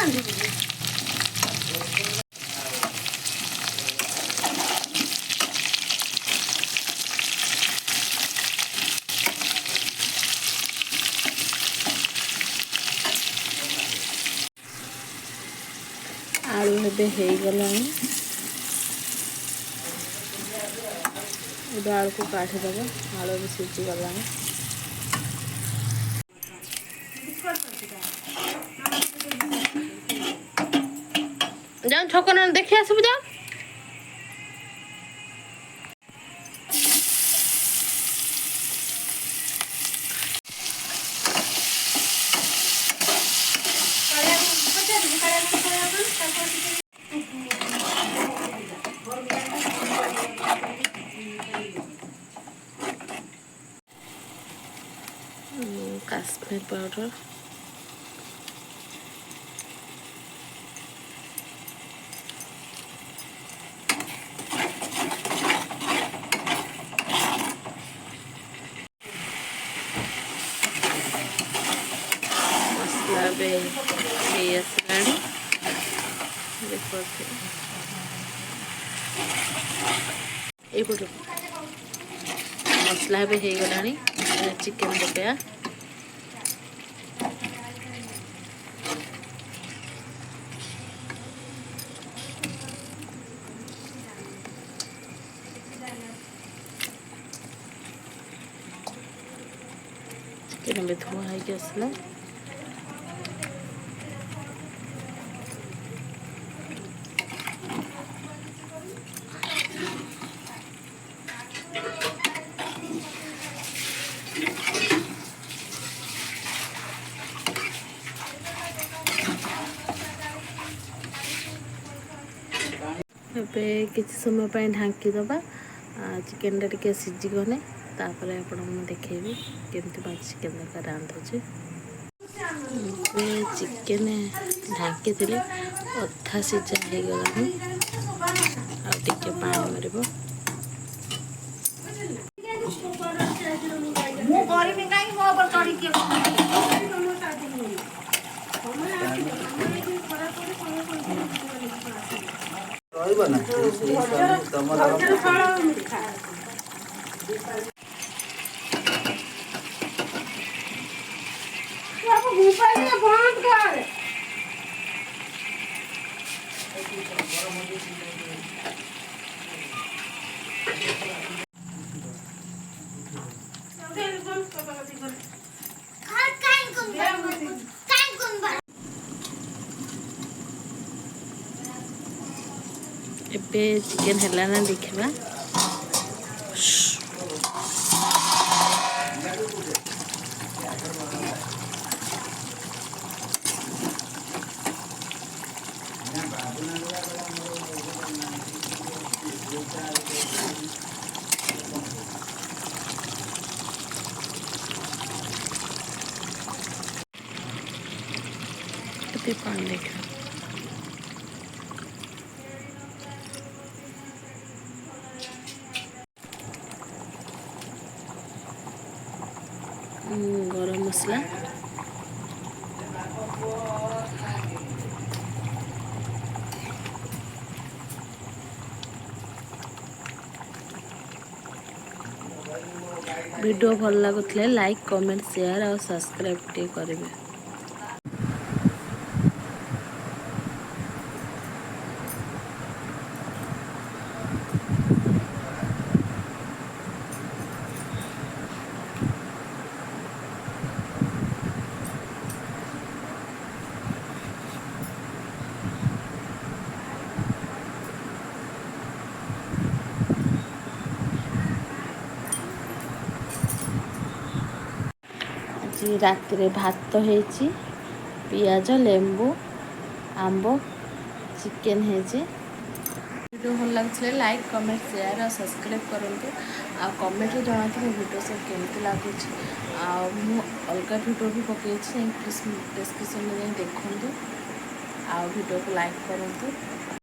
आलू एबे हो गलानी एबे आलू को काटिदेव आलू भी सीझी गलानी जाओ छक न देखि आसबु जाओ काश्मीर पाउडर मसला बे आसलानी देखो ये मसला भी हो गलानी चिकन पकाया चिकन भी धुआ है आसला ଏବେ କିଛି ସମୟ ପାଇଁ ଢାଙ୍କି ଦେବା ଚିକେନଟା ଟିକେ ସିଝିଗଲେ ତାପରେ ଆପଣଙ୍କୁ ମୁଁ ଦେଖେଇବି କେମିତି ମୁଁ ଚିକେନ ତରକାରୀ ରାନ୍ଧୁଛି ଏବେ ଚିକେନ ଢାଙ୍କିଥିଲେ ଅଧା ସିଝା ହେଇଗଲାଣି ଆଉ ଟିକେ ପାଣି ମାରିବ ମୁଁ କରିବି କାଇଁ ମୋ ଉପରେ ଚଢିକି ରହିବ ନା ତମର ଏବେ ଚିକେନ ହେଲା ନା ଦେଖିବା कितने पानी देखा गरम मसला वीडियो भल लगुले लाइक कमेंट शेयर और सब्सक्राइब करेंगे। रात भात होती पियाज लेंबू आंब चिकेन है। वीडियो भल लगे लाइक कमेंट शेयर और सब्सक्राइब करूँ आ कमेंट जनाते मो वीडियो सब केमती लगुच अलग वीडियो भी पकई डिस्क्रिप्शन में देखूँ आ वीडियो को लाइक करूँ।